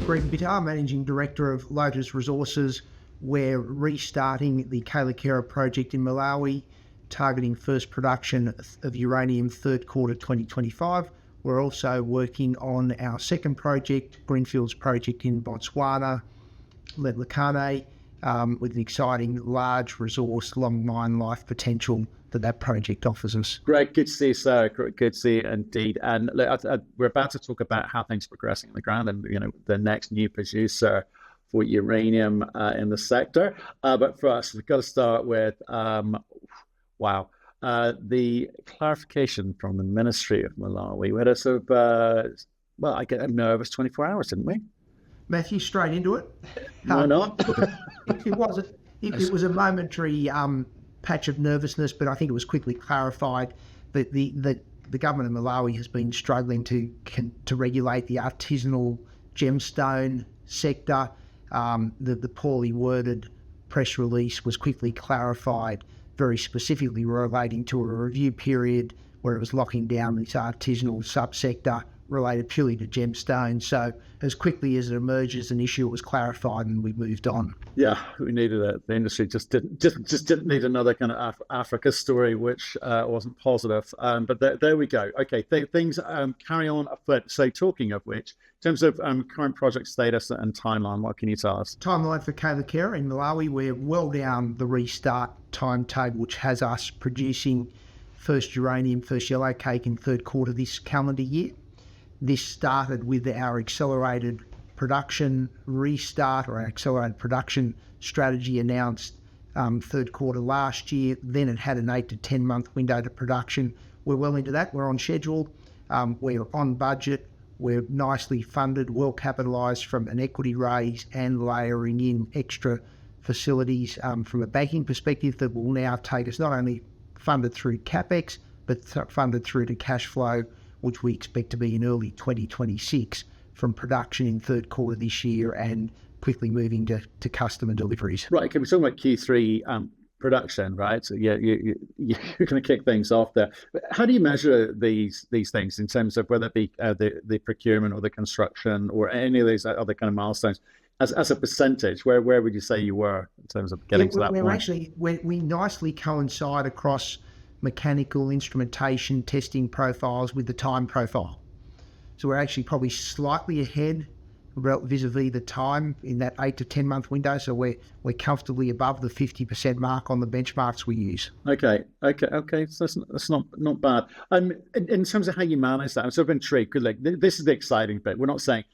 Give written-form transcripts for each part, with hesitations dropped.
Greg Bittar, Managing Director of Lotus Resources. We're restarting the Kayelekera project in Malawi, targeting first production of uranium third quarter 2025. We're also working on our second project, Greenfields project in Botswana, Kayelekera, with an exciting large resource, long mine life potential that project offers us. Greg, good to see you, sir. Good to see you indeed. And look, we're about to talk about how things are progressing on the ground and, the next new producer for uranium in the sector. But for us, we've got to start with, the clarification from the Ministry of Malawi. We had a sort of, I get a nervous 24 hours, didn't we? Matthew, straight into it. Why not? It was a momentary patch of nervousness, but I think it was quickly clarified that the government of Malawi has been struggling to regulate the artisanal gemstone sector. The poorly worded press release was quickly clarified, very specifically relating to a review period where it was locking down this artisanal subsector related purely to gemstones. So as quickly as it emerged as an issue, it was clarified and we moved on. Yeah, we needed it. The industry just didn't need another kind of Africa story, which wasn't positive. But there we go. Okay, things carry on afoot. So talking of which, in terms of current project status and timeline, what can you tell us? Timeline for Kayelekera in Malawi, we're well down the restart timetable, which has us producing first uranium, first yellow cake in third quarter this calendar year. This started with our accelerated production restart, or our accelerated production strategy announced third quarter last year. Then it had an 8 to 10 month window to production. We're well into that. We're on schedule. We're on budget. We're nicely funded, well capitalised from an equity raise and layering in extra facilities from a banking perspective that will now take us not only funded through CapEx, but funded through to cash flow, which we expect to be in early 2026 from production in third quarter this year and quickly moving to customer deliveries. Right, okay, we're talking about Q3 production, right? So you're going to kick things off there. But how do you measure these things in terms of whether it be the procurement or the construction or any of these other kind of milestones? As a percentage, where would you say you were in terms of getting to that point? We nicely coincide across mechanical instrumentation testing profiles with the time profile. So we're actually probably slightly ahead vis-a-vis the time in that 8 to 10 month window. So we're comfortably above the 50% mark on the benchmarks we use. Okay. So that's not bad. In terms of how you manage that, I'm sort of intrigued because this is the exciting bit. We're not saying,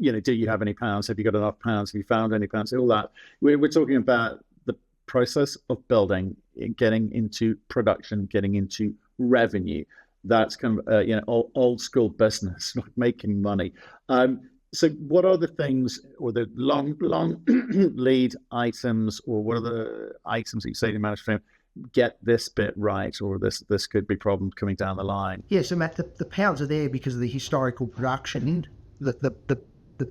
do you have any pounds? Have you got enough pounds? Have you found any pounds? All that. We're talking about the process of building, getting into production, getting into revenue. That's kind of old school business, not making money. So what are the things or the long lead items, or what are the items that you say to management, get this bit right, or this could be problem coming down the line? Yeah, so Matt, the pounds are there because of the historical production. The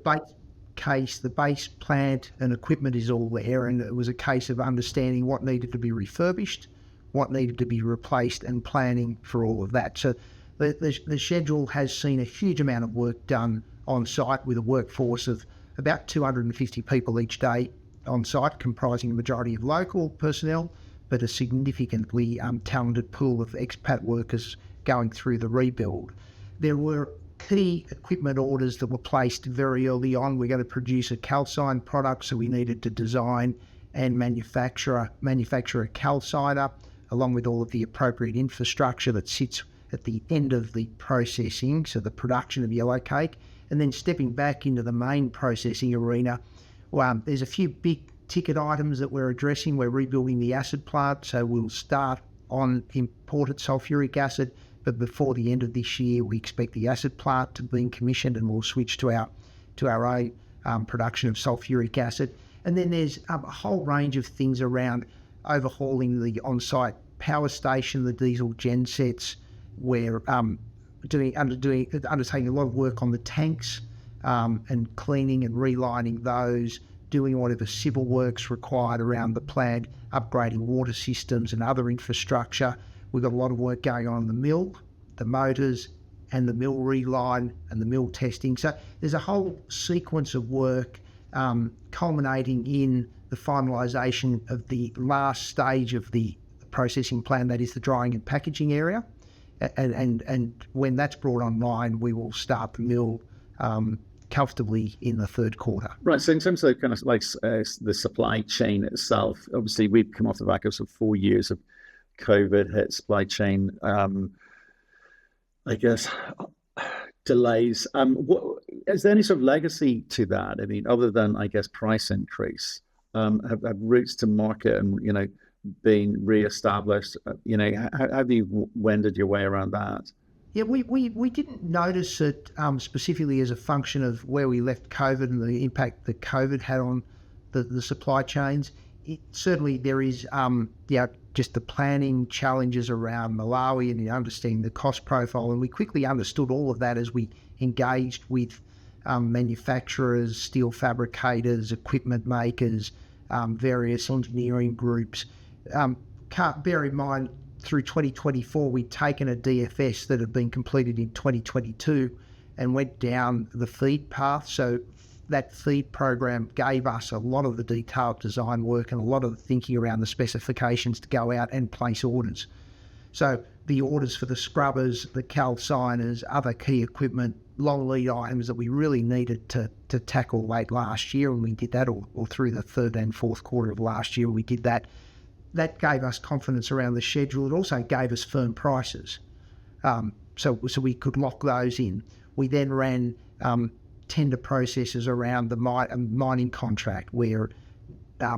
base case, the base plant and equipment is all there, and it was a case of understanding what needed to be refurbished, what needed to be replaced, and planning for all of that. So the schedule has seen a huge amount of work done on site with a workforce of about 250 people each day on site, comprising a majority of local personnel, but a significantly talented pool of expat workers going through the rebuild. There were key equipment orders that were placed very early on. We're going to produce a calcine product, so we needed to design and manufacture a calciner, along with all of the appropriate infrastructure that sits at the end of the processing, so the production of yellow cake. And then stepping back into the main processing arena, there's a few big ticket items that we're addressing. We're rebuilding the acid plant, so we'll start on imported sulfuric acid, but before the end of this year, we expect the acid plant to be commissioned, and we'll switch to our own production of sulfuric acid. And then there's a whole range of things around overhauling the on-site power station, the diesel gen sets. We're undertaking a lot of work on the tanks and cleaning and relining those, doing whatever civil works required around the plant, upgrading water systems and other infrastructure. We've got a lot of work going on in the mill, the motors, and the mill reline and the mill testing. So there's a whole sequence of work culminating in the finalisation of the last stage of the processing plan, that is the drying and packaging area. And when that's brought online, we will start the mill comfortably in the third quarter. Right. So in terms of kind of like the supply chain itself, obviously we've come off the back of sort of 4 years of COVID hit supply chain, I guess, delays. What is there any sort of legacy to that? I mean, other than I guess price increase, have routes to market and being re-established? How have you wended your way around that? Yeah, we didn't notice it specifically as a function of where we left COVID and the impact that COVID had on the supply chains. Certainly there is just the planning challenges around Malawi and understanding the cost profile, and we quickly understood all of that as we engaged with manufacturers, steel fabricators, equipment makers, various engineering groups. Bear in mind, through 2024, we'd taken a DFS that had been completed in 2022 and went down the feed path. So that feed program gave us a lot of the detailed design work and a lot of the thinking around the specifications to go out and place orders. So the orders for the scrubbers, the calciners, other key equipment, long lead items that we really needed to tackle late last year, and we did that, or through the third and fourth quarter of last year, we did that. That gave us confidence around the schedule. It also gave us firm prices, so we could lock those in. We then ran tender processes around the mining contract, where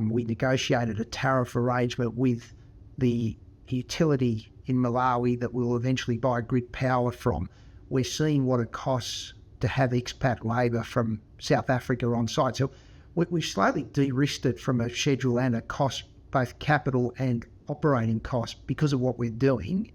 we negotiated a tariff arrangement with the utility in Malawi that we'll eventually buy grid power from. We're seeing what it costs to have expat labour from South Africa on site. So we've slowly de-risked it from a schedule and a cost, both capital and operating costs, because of what we're doing.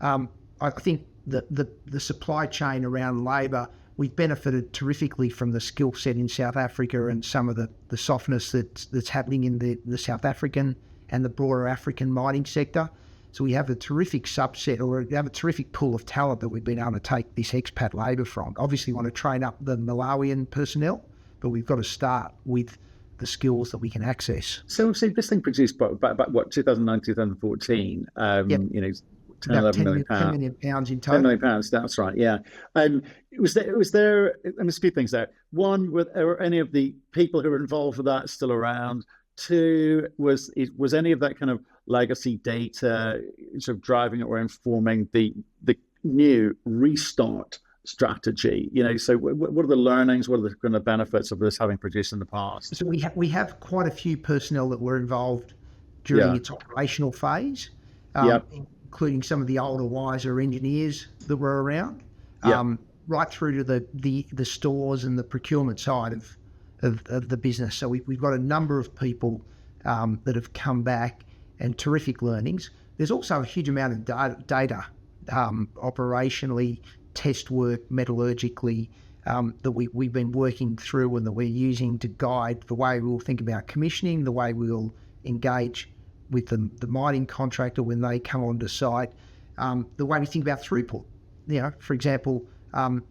I think the supply chain around labour, we've benefited terrifically from the skill set in South Africa and some of the softness that's happening in the South African and the broader African mining sector. So we have a terrific subset, or we have a terrific pool of talent that we've been able to take this expat labour from. Obviously, we want to train up the Malawian personnel, but we've got to start with the skills that we can access. So this thing produced about what, 2009, 2014, Yep. 10, About 11 million £10 pounds. million pounds in 10 total. million pounds, that's right, yeah. Was there, a few things there. One, were any of the people who were involved with that still around? Two, was any of that kind of legacy data sort of driving it or informing the new restart strategy? So what are the learnings? What are the kind of benefits of this having produced in the past? So we have quite a few personnel that were involved during its operational phase, including some of the older, wiser engineers that were around, right through to the stores and the procurement side of the business. So we've got a number of people that have come back, and terrific learnings. There's also a huge amount of data operationally, test work, metallurgically, that we've been working through and that we're using to guide the way we'll think about commissioning, the way we'll engage with the mining contractor when they come onto site, the way we think about throughput. For example,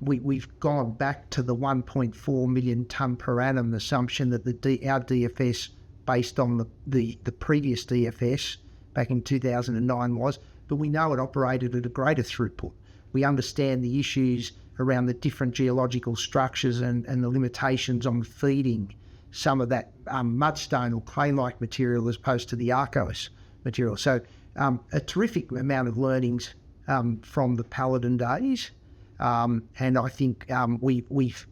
we've gone back to the 1.4 million tonne per annum assumption that our DFS, based on the previous DFS back in 2009 was, but we know it operated at a greater throughput. We understand the issues around the different geological structures and the limitations on feeding some of that mudstone or clay-like material as opposed to the Arcos material. So a terrific amount of learnings from the Paladin days. And I think we've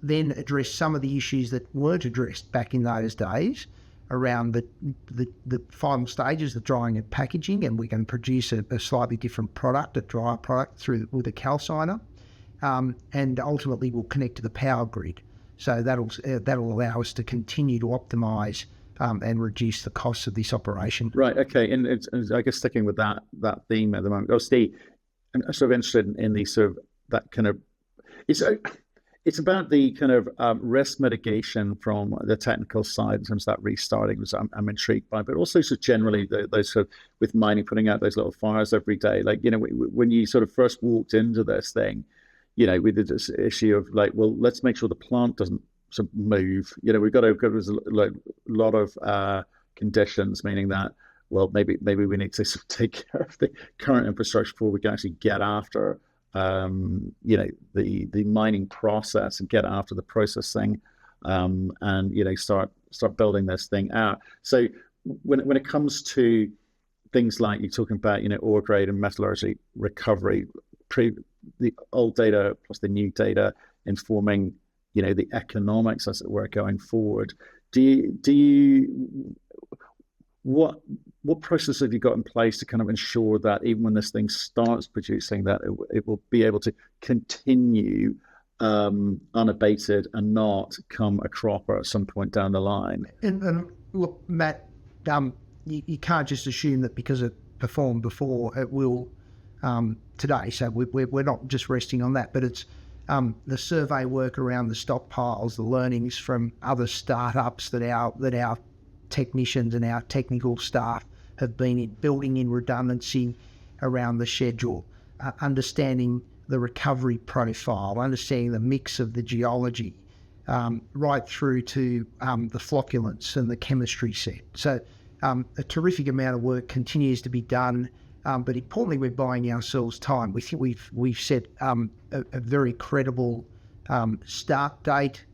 then addressed some of the issues that weren't addressed back in those days around the final stages, the drying and packaging, and we can produce a slightly different product, a drier product with a calciner, and ultimately we'll connect to the power grid. So that'll allow us to continue to optimise and reduce the costs of this operation. Right. Okay. And I guess sticking with that theme at the moment, Steve, I'm sort of interested in the sort of that kind of it's about the kind of risk mitigation from the technical side in terms of that restarting, which I'm intrigued by, but also sort of generally those sort of with mining putting out those little fires every day. Like when you sort of first walked into this thing, we did this issue of like, well, let's make sure the plant doesn't sort of move. We've got to, there's a lot of conditions, meaning that, well, maybe we need to sort of take care of the current infrastructure before we can actually get after, the mining process and get after the processing, and start building this thing out. So when it comes to things like you're talking about, ore grade and metallurgy recovery, the old data plus the new data informing, the economics, as it were, going forward. What process have you got in place to kind of ensure that even when this thing starts producing, that it will be able to continue unabated and not come a cropper at some point down the line? And look, Matt, you can't just assume that because it performed before, it will today. So we're not just resting on that, but it's the survey work around the stockpiles, the learnings from other startups that our technicians and our technical staff have been building in redundancy around the schedule, understanding the recovery profile, understanding the mix of the geology, right through to the flocculants and the chemistry set. So a terrific amount of work continues to be done, but importantly, we're buying ourselves time. We think we've set a very credible start date,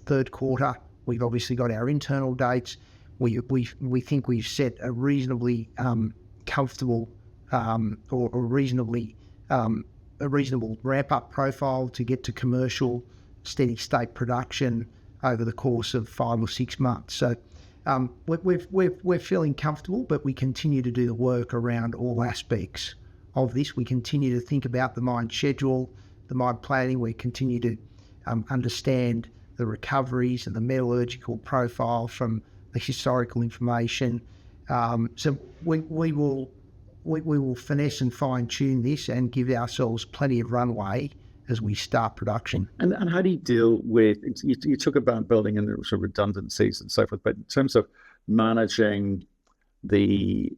third quarter. We've obviously got our internal dates. We think we've set a reasonably comfortable or a reasonable ramp-up profile to get to commercial steady state production over the course of 5 or 6 months. So we're feeling comfortable, but we continue to do the work around all aspects of this. We continue to think about the mine schedule, the mine planning. We continue to understand the recoveries and the metallurgical profile from the historical information. So we will finesse and fine tune this and give ourselves plenty of runway as we start production. And how do you deal with, you talk about building in the sort of redundancies and so forth, but in terms of managing the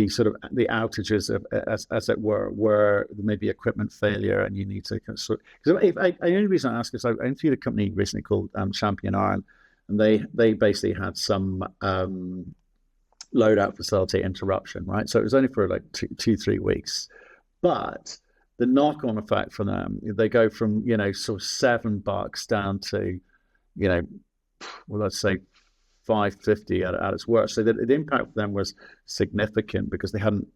sort of the outages of, as it were, where there may be equipment failure and you need to kind of sort. Because the only reason I ask is I interviewed a company recently called Champion Iron, and they basically had some loadout facility interruption, right? So it was only for like 2-3 weeks, but the knock-on effect for them, they go from sort of $7 down to well, let's say $5.50 at its worst. So the impact for them was significant because they hadn't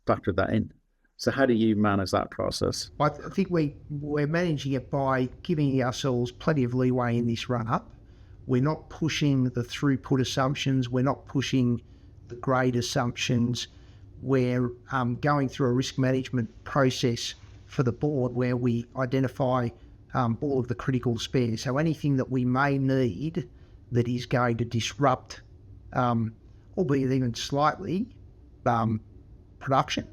factored that in. So how do you manage that process? I think we're managing it by giving ourselves plenty of leeway in this run-up. We're not pushing the throughput assumptions. We're not pushing the grade assumptions. We're going through a risk management process for the board where we identify all of the critical spares. So anything that we may need that is going to disrupt, albeit even slightly, production,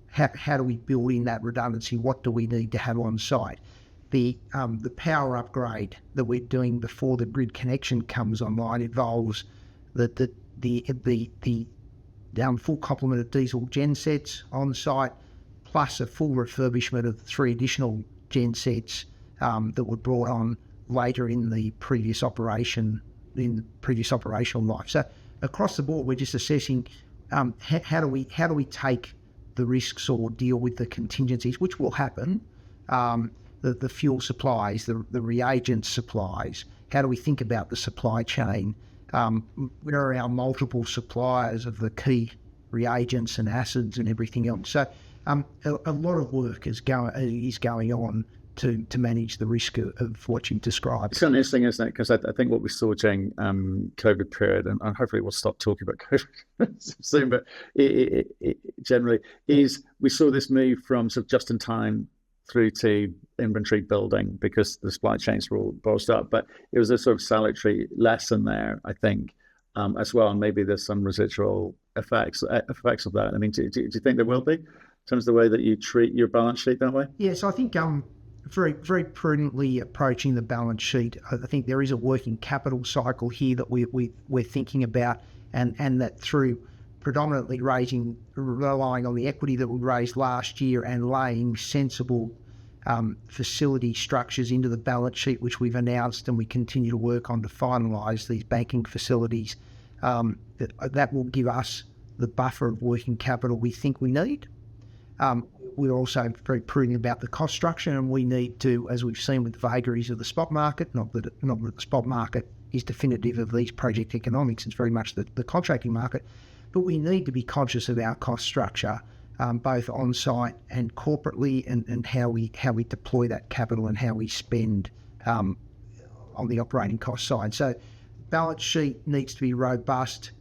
how do we build in that redundancy? What do we need to have on site? The power upgrade that we're doing before the grid connection comes online involves the full complement of diesel gensets on site, plus a full refurbishment of 3 additional gensets that were brought on later in the previous operational life. So across the board, we're just assessing how do we take the risks or deal with the contingencies, which will happen. The fuel supplies, the reagent supplies. How do we think about the supply chain? Where are our multiple suppliers of the key reagents and acids and everything else? So a lot of work is going on to manage the risk of what you've described. It's kind of interesting, isn't it? Because I think what we saw during COVID period, and hopefully we'll stop talking about COVID soon, but it generally is, we saw this move from sort of just in time through to inventory building because the supply chains were all bolstered up. But it was a sort of salutary lesson there, I think, as well. And maybe there's some residual effects of that. I mean, do you think there will be in terms of the way that you treat your balance sheet that way? Yes, I think very, very prudently approaching the balance sheet. I think there is a working capital cycle here that we're thinking about, and that through predominantly relying on the equity that we raised last year and laying sensible facility structures into the balance sheet, which we've announced, and we continue to work on to finalise these banking facilities. That will give us the buffer of working capital we think we need. We're also very prudent about the cost structure, and we need to, as we've seen with the vagaries of the spot market, not that the spot market is definitive of these project economics, it's very much the contracting market, but we need to be conscious of our cost structure, both on-site and corporately, and how we deploy that capital and how we spend on the operating cost side. So balance sheet needs to be robust,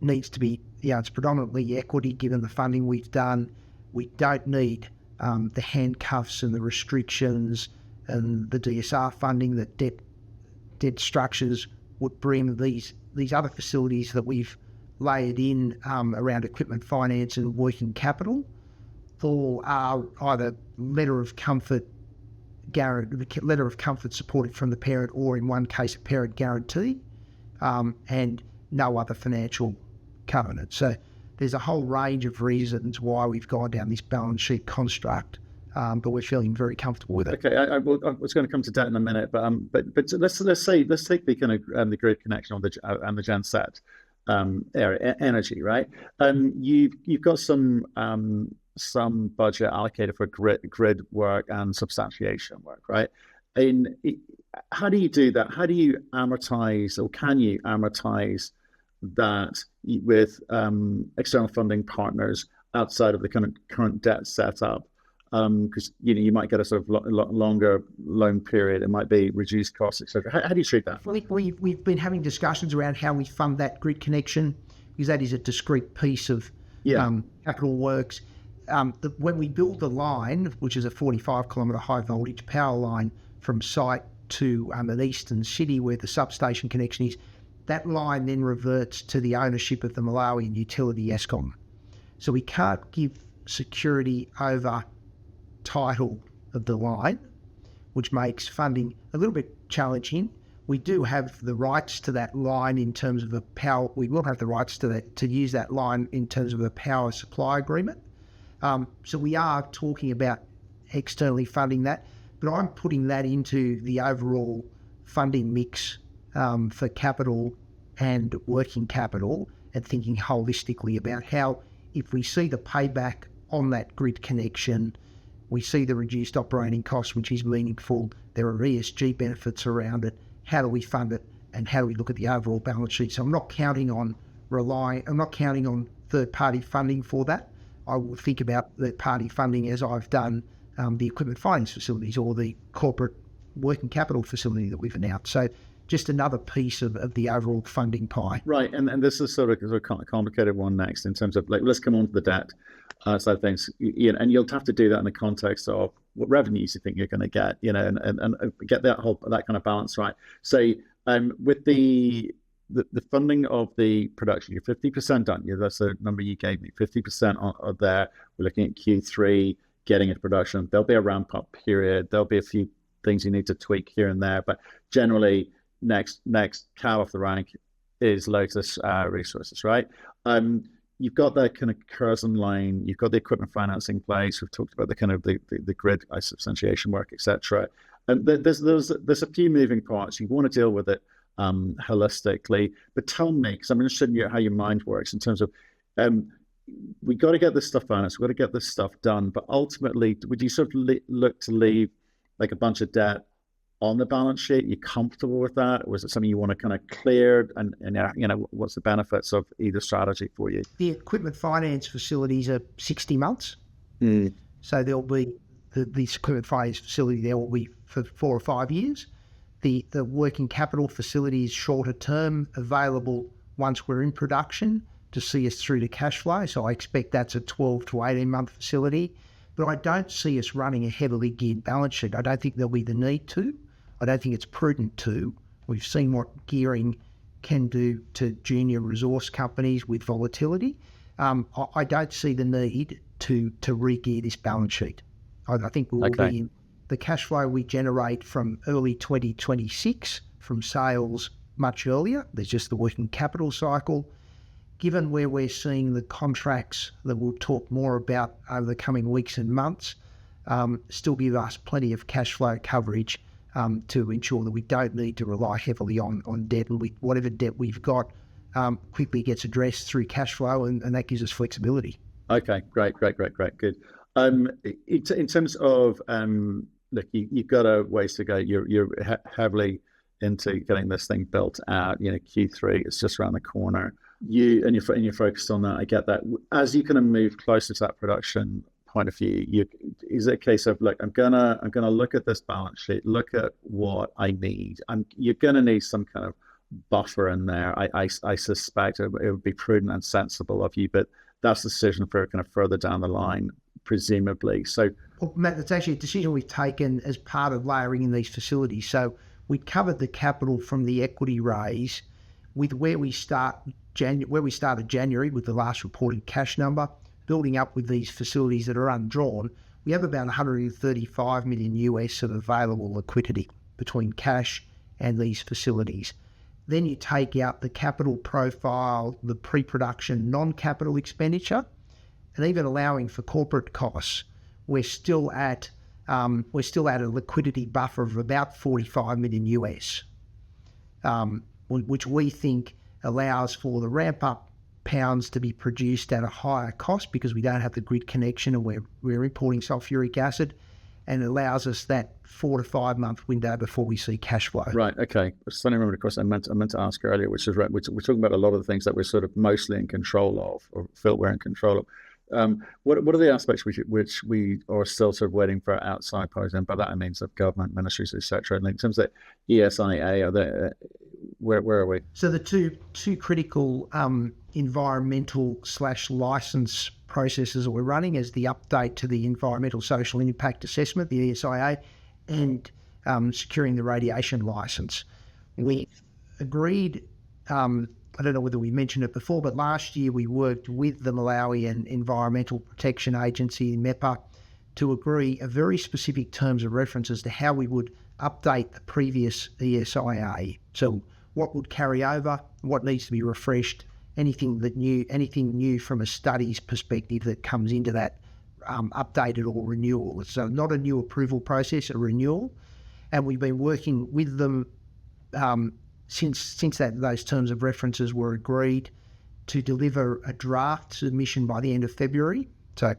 needs to be, it's predominantly equity given the funding we've done. We don't need the handcuffs and the restrictions and the DSR funding that debt structures would bring. These other facilities that we've layered in around equipment finance and working capital all are either letter of comfort supported from the parent, or in one case a parent guarantee, and no other financial covenant. So there's a whole range of reasons why we've gone down this balance sheet construct, but we're feeling very comfortable with it. Okay, I was going to come to debt in a minute, but let's take the kind of the grid connection on the gen set area, energy, right? You've got some budget allocated for grid work and substantiation work, right? How do you do that? How do you amortize, or can you amortize that with external funding partners outside of the kind of current debt setup? Because you might get a sort of longer loan period, it might be reduced costs, etc. How do you treat that? We've been having discussions around how we fund that grid connection, because that is a discrete piece of capital works. When we build the line, which is a 45-kilometre high voltage power line from site to an eastern city where the substation connection is, that line then reverts to the ownership of the Malawian utility Eskom. So we can't give security over title of the line, which makes funding a little bit challenging. We do have the rights to that line in terms of a power. We will have the rights to use that line in terms of a power supply agreement. So we are talking about externally funding that, but I'm putting that into the overall funding mix for capital and working capital, and thinking holistically about how, if we see the payback on that grid connection, we see the reduced operating costs, which is meaningful, there are ESG benefits around it, how do we fund it, and how do we look at the overall balance sheet? So I'm not counting on third-party funding for that. I will think about third-party funding as I've done the equipment finance facilities or the corporate working capital facility that we've announced. So just another piece of the overall funding pie. Right, and this is sort of a complicated one next in terms of, let's come on to the debt side of things, and you'll have to do that in the context of what revenues you think you're going to get, and get that kind of balance right. So with the funding of the production, you're 50% done. That's the number you gave me, 50% on there. We're looking at Q3, getting into production. There'll be a ramp-up period. There'll be a few things you need to tweak here and there, but generally, next cow off the rank is Lotus Resources, right? You've got that kind of Curzon line, you've got the equipment financing in place, we've talked about the kind of the grid substantiation work, etc. And there's a few moving parts. You want to deal with it holistically, but tell me, because I'm interested in how your mind works in terms of we got to get this stuff financed, we've got to get this stuff done, but ultimately, would you sort of look to leave like a bunch of debt on the balance sheet? Are you comfortable with that? Or is it something you want to kind of clear? And what's the benefits of either strategy for you? The equipment finance facilities are 60 months. So there'll be this equipment finance facility, there will be for 4 or 5 years. The working capital facility is shorter term, available once we're in production to see us through to cash flow. So I expect that's a 12 to 18 month facility. But I don't see us running a heavily geared balance sheet. I don't think there'll be the need to. I don't think it's prudent to. We've seen what gearing can do to junior resource companies with volatility. I don't see the need to re-gear this balance sheet. I think we'll be in the cash flow we generate from early 2026 from sales much earlier. There's just the working capital cycle. Given where we're seeing the contracts that we'll talk more about over the coming weeks and months, still give us plenty of cash flow coverage to ensure that we don't need to rely heavily on debt, and whatever debt we've got quickly gets addressed through cash flow, and that gives us flexibility. Okay, great, good. In terms of look, you've got a ways to go. You're heavily into getting this thing built out. Q3 is just around the corner. You're focused on that. I get that. As you kind of move closer to that production point of view, is it a case of, look, I'm gonna look at this balance sheet, look at what I need. You're gonna need some kind of buffer in there. I suspect it would be prudent and sensible of you, but that's the decision for kind of further down the line, presumably. So, well, Matt, that's actually a decision we've taken as part of layering in these facilities. So we covered the capital from the equity raise with where we started January with the last reported cash number, building up with these facilities that are undrawn. We have about 135 million US of available liquidity between cash and these facilities. Then you take out the capital profile, the pre-production non-capital expenditure, and even allowing for corporate costs, we're still at a liquidity buffer of about 45 million US, which we think allows for the ramp-up pounds to be produced at a higher cost because we don't have the grid connection and we're importing sulfuric acid, and allows us that 4 to 5 month window before we see cash flow. Right. Okay. I suddenly remembered a question I meant to ask earlier, which is right. We're talking about a lot of the things that we're sort of mostly in control of, or feel we're in control of. What are the aspects which we are still sort of waiting for outside parties? And by that I mean sort of government, ministries, etc. And in terms of ESIA, are there, where are we? So the two critical environmental / license processes that we're running is the update to the environmental social impact assessment, the ESIA, and securing the radiation license. We agreed, I don't know whether we mentioned it before, but last year we worked with the Malawian Environmental Protection Agency, MEPA, to agree a very specific terms of reference as to how we would update the previous ESIA. So what would carry over, what needs to be refreshed, anything new from a studies perspective that comes into that updated or renewal. So not a new approval process, a renewal. And we've been working with them since those terms of references were agreed to deliver a draft submission by the end of February. So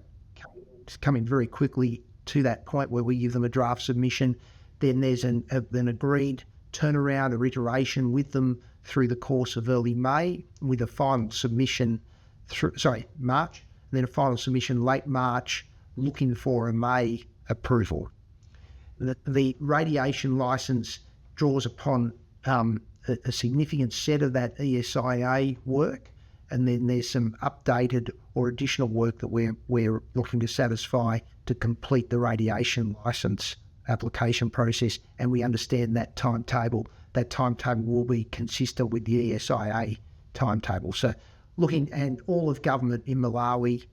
it's coming very quickly to that point where we give them a draft submission. Then there's an agreed turnaround or iteration with them through the course of early May, with a final submission March, and then a final submission late March, looking for a May approval. The radiation license draws upon a significant set of that ESIA work, and then there's some updated or additional work that we're looking to satisfy to complete the radiation license application process, and we understand that timetable. That timetable will be consistent with the ESIA timetable. So looking at all of government in Malawi,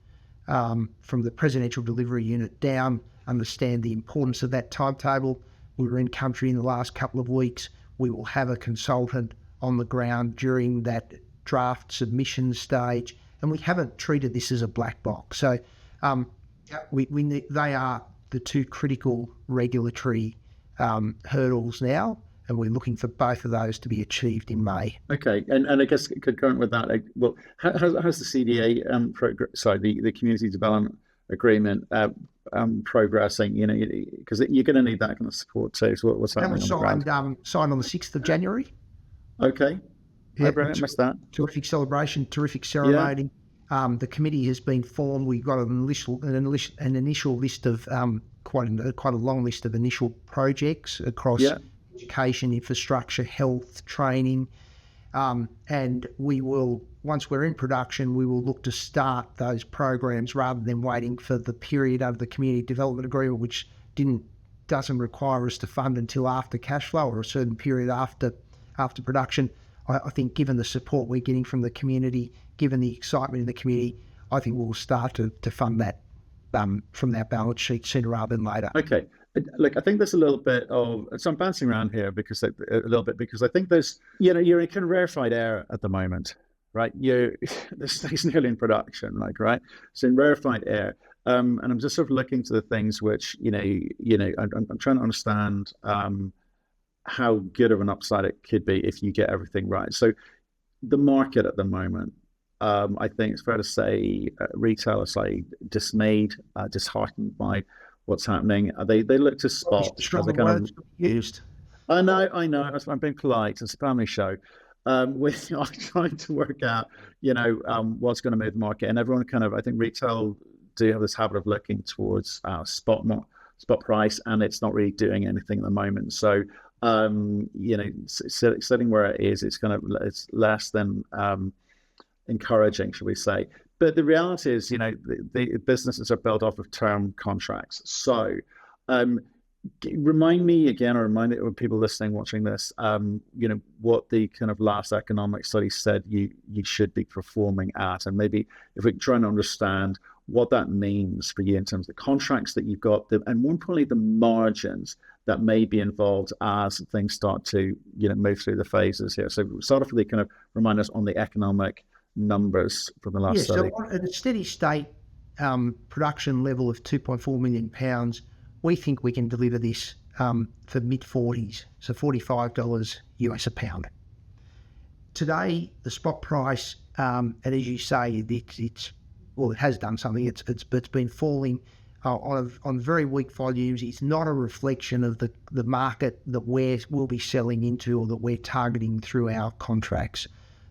from the Presidential Delivery Unit down, understand the importance of that timetable. We were in country in the last couple of weeks. We will have a consultant on the ground during that draft submission stage, and we haven't treated this as a black box. So they are the two critical regulatory hurdles now, and we're looking for both of those to be achieved in May. Okay, and I guess concurrent with that, how's the CDA the Community Development Agreement progressing? Because you're going to need that kind of support too. So what's happening on the ground? Signed on the 6th of January. Okay. Yeah, I missed that. Terrific celebration, terrific ceremony. Yeah. The committee has been formed. We've got an initial list of quite a long list of initial projects across education, infrastructure, health, training, and we will, once we're in production, we will look to start those programs rather than waiting for the period under the Community Development Agreement, which doesn't require us to fund until after cash flow or a certain period after production. I think given the support we're getting from the community, given the excitement in the community, I think we'll start to fund that from that balance sheet sooner rather than later. Okay. Look, I think there's a little bit of, so I'm bouncing around here because I think there's, you're in kind of rarefied air at the moment, right? The state's nearly in production, like, right? So in rarefied air, and I'm just sort of looking to the things which, I'm trying to understand how good of an upside it could be if you get everything right. So the market at the moment, I think it's fair to say retail is like dismayed, disheartened by what's happening. They look to spot as a Stronger kind of. words used. I know. I'm being polite. It's a family show. We are trying to work out, what's going to move the market, and everyone kind of, I think, retail do have this habit of looking towards spot price, and it's not really doing anything at the moment. So, sitting where it is, it's less than encouraging, shall we say? But the reality is, the businesses are built off of term contracts. So, remind me again, or remind people listening, watching this, what the kind of last economic study said you should be performing at, and maybe if we can try and understand what that means for you in terms of the contracts that you've got, and more importantly, the margins that may be involved as things start to move through the phases here. So start off with the kind of remind us on the economic numbers from the last study. So at a steady state production level of 2.4 million pounds, we think we can deliver this for mid-40s, so $45 US a pound. Today, the spot price, and as you say, it has done something. It's been falling on very weak volumes. It's not a reflection of the market that we'll be selling into or that we're targeting through our contracts.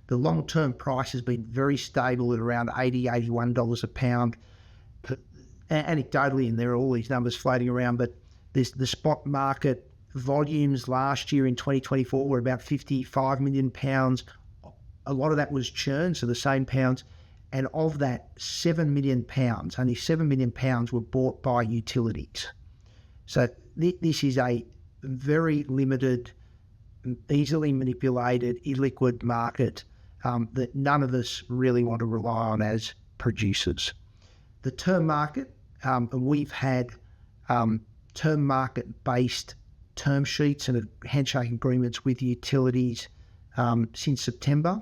The long-term price has been very stable at around $80, $81 a pound. Anecdotally, and there are all these numbers floating around, but the spot market volumes last year in 2024 were about 55 million pounds. A lot of that was churn, so the same pounds. And of that, 7 million pounds, only 7 million pounds were bought by utilities. So this is a very limited, easily manipulated, illiquid market that none of us really want to rely on as producers. The term market, and we've had term market-based term sheets and handshake agreements with utilities since September,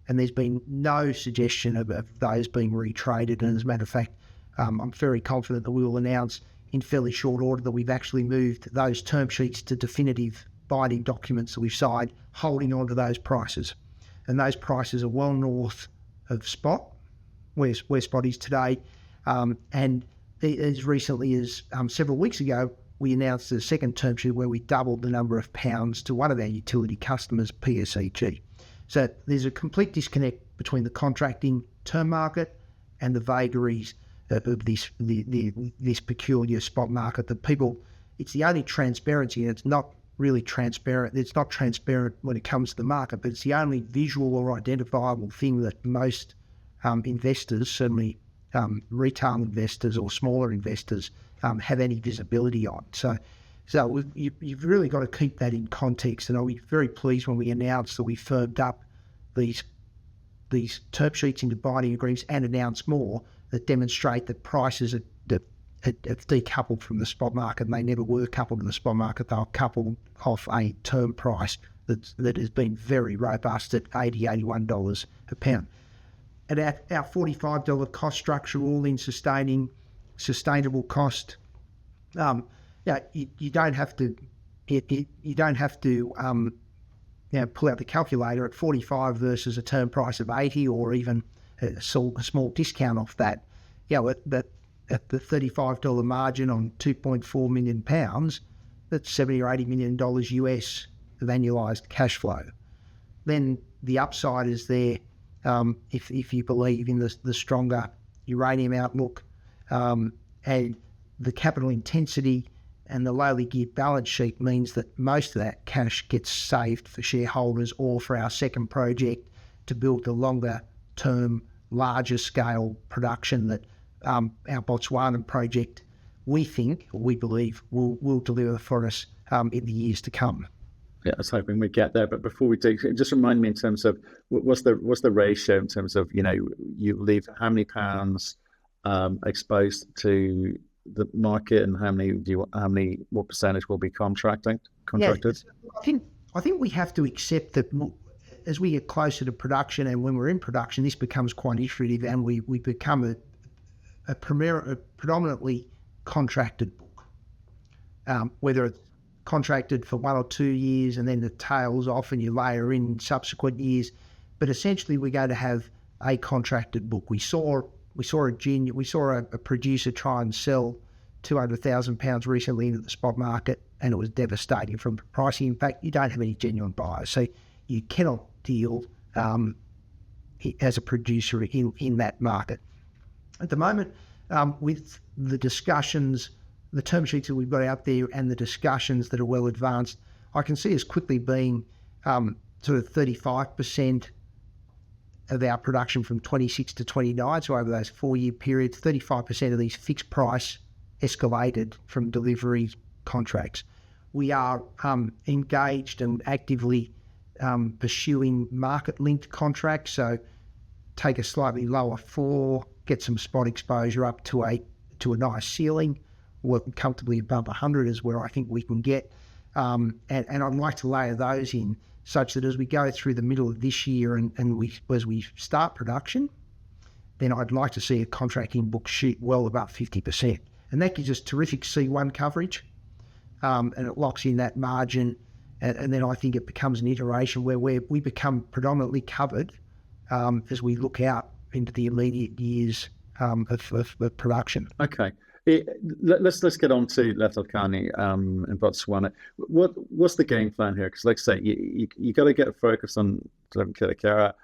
and there's been no suggestion of those being retraded. And as a matter of fact, I'm very confident that we will announce in fairly short order that we've actually moved those term sheets to definitive binding documents that we've signed, holding on to those prices. And those prices are well north of spot, where spot is today. And as recently as several weeks ago, we announced a second term sheet where we doubled the number of pounds to one of our utility customers, PSEG. So there's a complete disconnect between the contracting term market and the vagaries of this peculiar spot market that it's the only transparency, and it's not really transparent. It's not transparent when it comes to the market, but it's the only visual or identifiable thing that most investors, certainly retail investors or smaller investors, have any visibility on. So you've really got to keep that in context. And I'll be very pleased when we announce that we firmed up these term sheets into binding agreements and announce more that demonstrate that prices are decoupled from the spot market. And they never were coupled to the spot market. They were coupled off a term price that has been very robust at $80, $81 a pound. And at our $45 cost structure, all in sustainable cost, you don't have to pull out the calculator at 45 versus a term price of 80, or even a small discount off that. At the $35 margin on 2.4 million pounds, that's $70 or $80 million US of annualized cash flow. Then the upside is there. If you believe in the stronger uranium outlook, and the capital intensity and the lowly geared balance sheet means that most of that cash gets saved for shareholders or for our second project to build the longer term, larger scale production that our Botswana project, we believe will deliver for us in the years to come. Yeah, I was hoping we'd get there, but before we do, just remind me in terms of what's the ratio in terms of you leave how many pounds exposed to the market, and what percentage will be contracted? Yeah, I think we have to accept that as we get closer to production, and when we're in production, this becomes quite iterative, and we become a predominantly contracted book, whether it's contracted for 1 or 2 years and then the tails off and you layer in subsequent years. But essentially, we're going to have a contracted book. We saw a producer try and sell 200,000 pounds recently into the spot market, and it was devastating from pricing. In fact, you don't have any genuine buyers, so you cannot deal as a producer in that market. At the moment, with the discussions, the term sheets that we've got out there and the discussions that are well advanced, I can see us quickly being sort of 35% of our production from 26 to 29, so over those 4-year periods, 35% of these fixed price escalated from delivery contracts. We are engaged and actively pursuing market-linked contracts, so take a slightly lower floor, get some spot exposure up to a nice ceiling, working comfortably above 100 is where I think we can get, and I'd like to layer those in such that as we go through the middle of this year and as we start production, then I'd like to see a contracting book shoot well above 50%. And that gives us terrific C1 coverage, and it locks in that margin, and then I think it becomes an iteration where we become predominantly covered as we look out into the immediate years of production. Okay. Let's get on to Letlhakane in Botswana. What's the game plan here? Because, like I say, you got to get focused on Kayelekera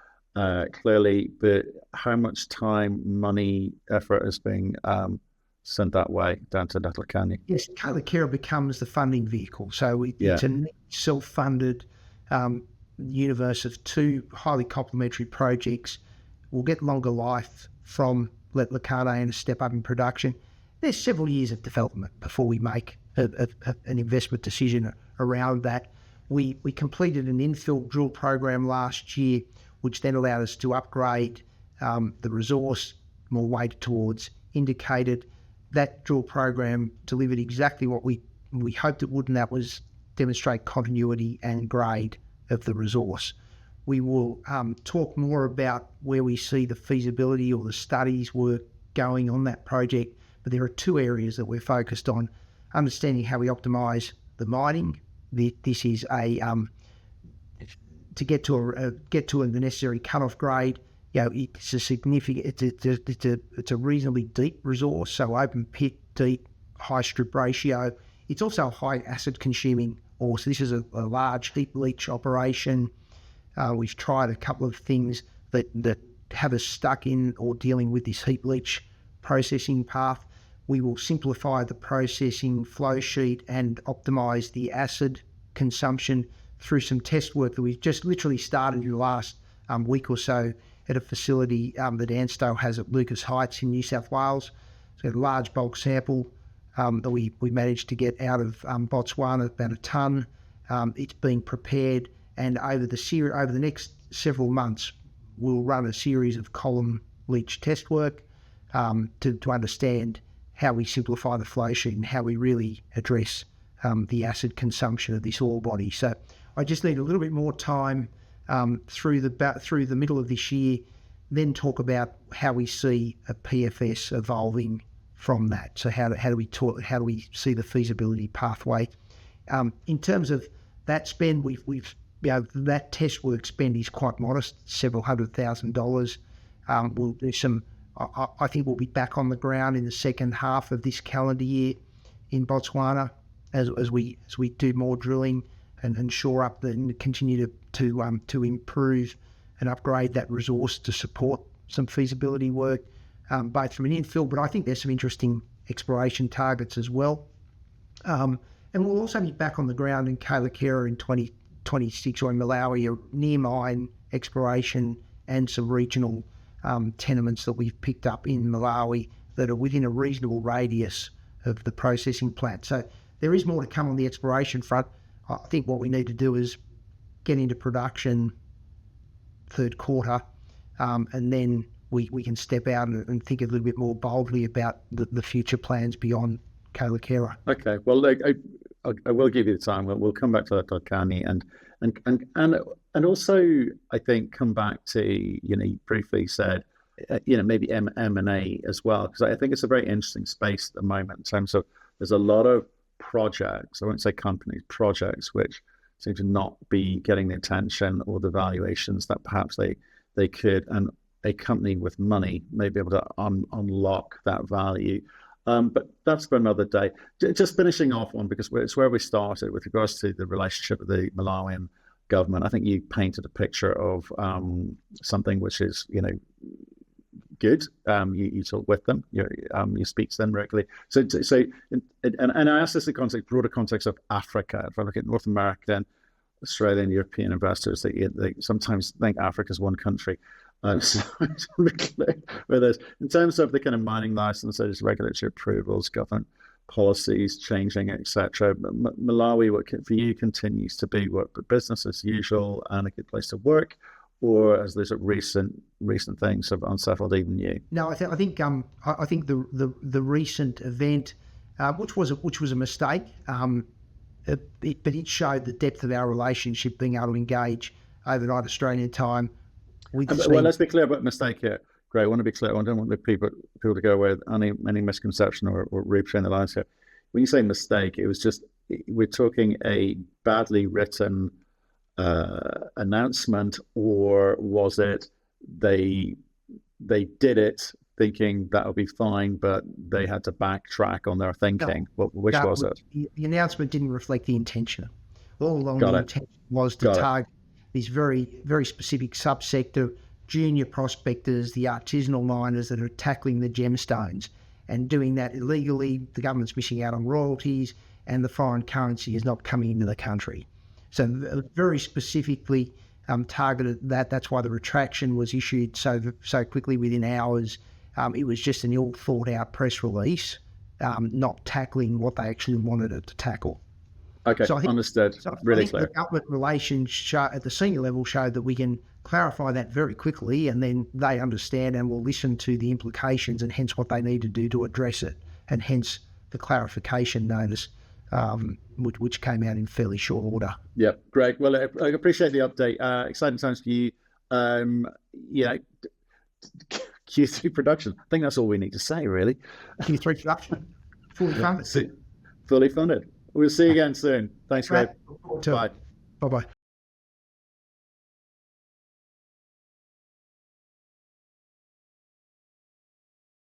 clearly, but how much time, money, effort is being sent that way down to Letlhakane? Yes, Kayelekera becomes the funding vehicle. So it's a self-funded universe of 2 highly complementary projects. We'll get longer life from Letlhakane and a step up in production. There's several years of development before we make an investment decision around that. We completed an infill drill program last year, which then allowed us to upgrade the resource, more weighted towards indicated. That drill program delivered exactly what we hoped it would, and that was demonstrate continuity and grade of the resource. We will talk more about where we see the feasibility or the studies work going on that project. But there are 2 areas that we're focused on: understanding how we optimise the mining. This is to get to the necessary cut-off grade. It's a significant. It's a reasonably deep resource, so open pit, deep, high strip ratio. It's also a high acid consuming ore. So this is a large heap leach operation. We've tried a couple of things that have us stuck in or dealing with this heap leach processing path. We will simplify the processing flow sheet and optimise the acid consumption through some test work that we've just literally started in the last week or so at a facility that ANSTO has at Lucas Heights in New South Wales. So a large bulk sample that we managed to get out of Botswana, about a tonne. It's being prepared, and over the next several months, we'll run a series of column leach test work to understand how we simplify the flow sheet and how we really address the acid consumption of this ore body. So I just need a little bit more time through the middle of this year, then talk about how we see a PFS evolving from that. So how do we see the feasibility pathway? In terms of that spend, that test work spend is quite modest, several $100,000. We'll do some. I think we'll be back on the ground in the second half of this calendar year in Botswana as we do more drilling and shore up and continue to improve and upgrade that resource to support some feasibility work, both from an infill, but I think there's some interesting exploration targets as well. And we'll also be back on the ground in Kayelekera in 2026 or in Malawi, a near mine exploration and some regional tenements that we've picked up in Malawi that are within a reasonable radius of the processing plant. So there is more to come on the exploration front. I think what we need to do is get into production third quarter, and then we can step out and think a little bit more boldly about the future plans beyond Kayelekera. Okay, well, I will give you the time. We'll come back to that, Kani, and And also, I think come back to, you briefly said, maybe M&A as well, because I think it's a very interesting space at the moment in terms of there's a lot of projects, I won't say companies, projects, which seem to not be getting the attention or the valuations that perhaps they could, and a company with money may be able to unlock that value. But that's for another day. Just finishing off one, because it's where we started with regards to the relationship with the Malawian government. I think you painted a picture of something which is, good. You talk with them. You speak to them regularly. And I ask this in the broader context of Africa. If I look at North America and Australian and European investors, they sometimes think Africa is one country. So whereas in terms of the kind of mining licenses, regulatory approvals, government policies changing, etc., Malawi, for you, continues to be what business as usual and a good place to work, or as there's recent things have unsettled even you? No, I think the recent event, which was a mistake, but it showed the depth of our relationship, being able to engage overnight Australian time. Well, let's be clear about mistake here, Greg. I want to be clear. I don't want the people to go away with any misconception or read between the lines here. When you say mistake, it was just, we're talking a badly written announcement, or was it they did it thinking that'll be fine, but they had to backtrack on their thinking? No, which was it? The announcement didn't reflect the intention. All along, the intention was to target this very, very specific subsector, junior prospectors, the artisanal miners that are tackling the gemstones, and doing that illegally. The government's missing out on royalties, and the foreign currency is not coming into the country. So very specifically targeted that. That's why the retraction was issued so quickly, within hours. It was just an ill thought out press release, not tackling what they actually wanted it to tackle. Okay, so understood. Really clear. The government relations at the senior level showed that we can clarify that very quickly, and then they understand and will listen to the implications, and hence what they need to do to address it, and hence the clarification notice, which came out in fairly short order. Yeah, Greg. Well, I appreciate the update. Exciting times for you. Q3 production. I think that's all we need to say, really. Q3 production, fully funded. Fully funded. We'll see you again soon. Thanks, Greg. Bye. Bye-bye.